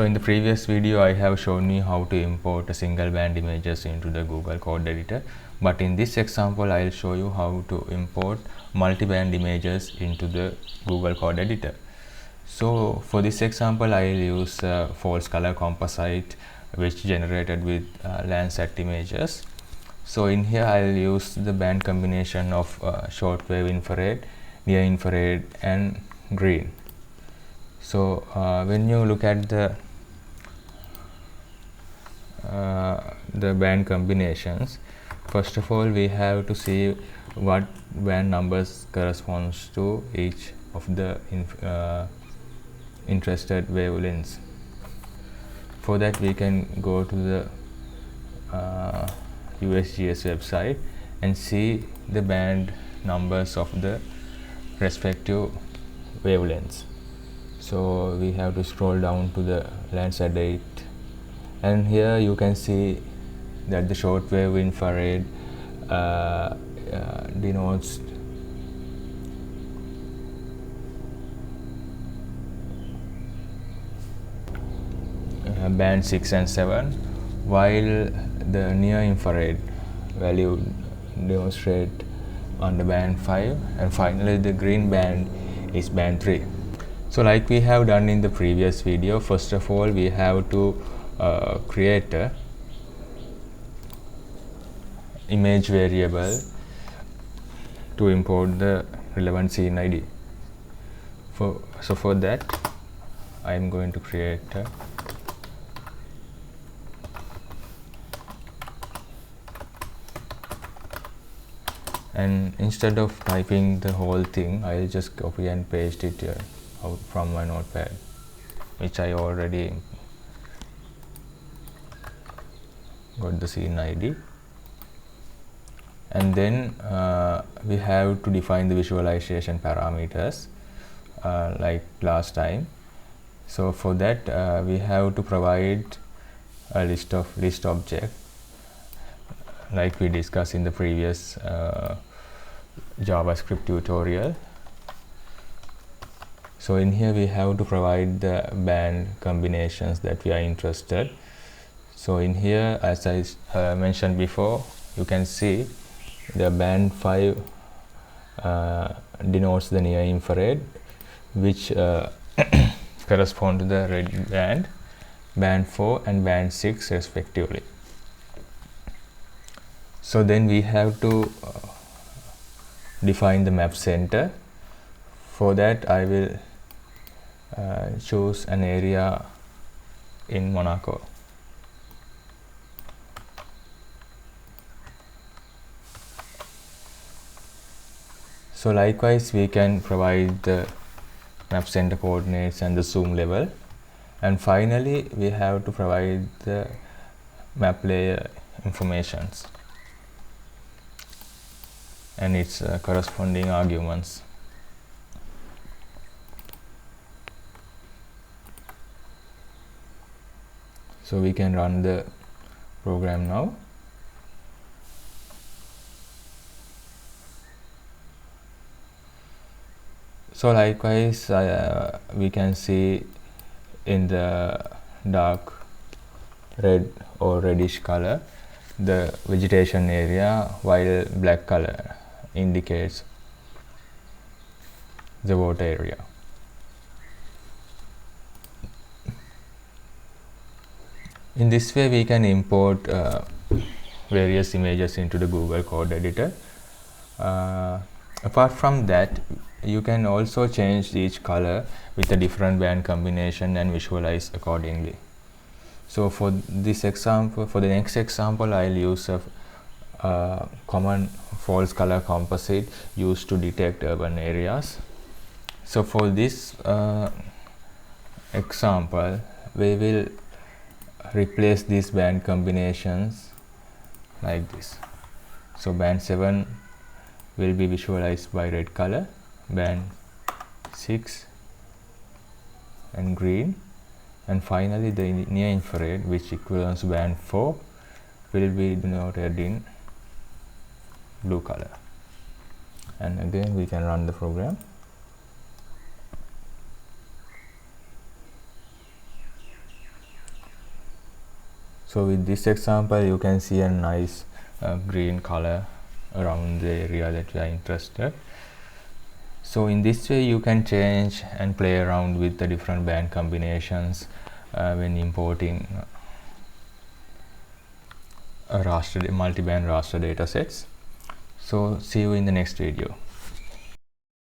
So in the previous video I have shown you how to import a single band images into the Google Code Editor, but in this example I will show you how to import multi-band images into the Google Code Editor. So for this example I will use false color composite which generated with Landsat images. So in here I will use the band combination of shortwave infrared, near infrared and green. So when you look at the band combinations, first of all we have to see what band numbers corresponds to each of the interested wavelengths. For that we can go to the USGS website and see the band numbers of the respective wavelengths. So we have to scroll down to the Landsat 8, and here you can see that the shortwave infrared denotes band 6 and 7, while the near infrared value demonstrate on the band 5, and finally the green band is band 3. So like we have done in the previous video, first of all we have to create a image variable to import the relevant scene ID. So for that I am going to create a and instead of typing the whole thing, I'll just copy and paste it out from my notepad, which I already got the scene ID. And then we have to define the visualization parameters like last time. So for that we have to provide a list object like we discussed in the previous JavaScript tutorial. So in here we have to provide the band combinations that we are interested. So in here, as I mentioned before, you can see the band 5 denotes the near infrared, which correspond to the red band, band 4 and band 6 respectively. So then we have to define the map center. For that I will choose an area in Monaco. So likewise we can provide the map center coordinates and the zoom level, and finally we have to provide the map layer informations and its corresponding arguments. So we can run the program now. So likewise we can see in the dark red or reddish color the vegetation area, while black color indicates the water area. In this way we can import various images into the Google Code Editor. Apart from that, you can also change each color with a different band combination and visualize accordingly. So for this example, for the next example, I'll use a common false color composite used to detect urban areas. So for this example, we will replace these band combinations like this. So band 7 will be visualized by red color, band 6 and green, and finally the near infrared, which equals band 4, will be denoted in blue color. And again we can run the program. So with this example you can see a nice green color around the area that you are interested. So in this way you can change and play around with the different band combinations when importing multi-band raster data sets. So see you in the next video.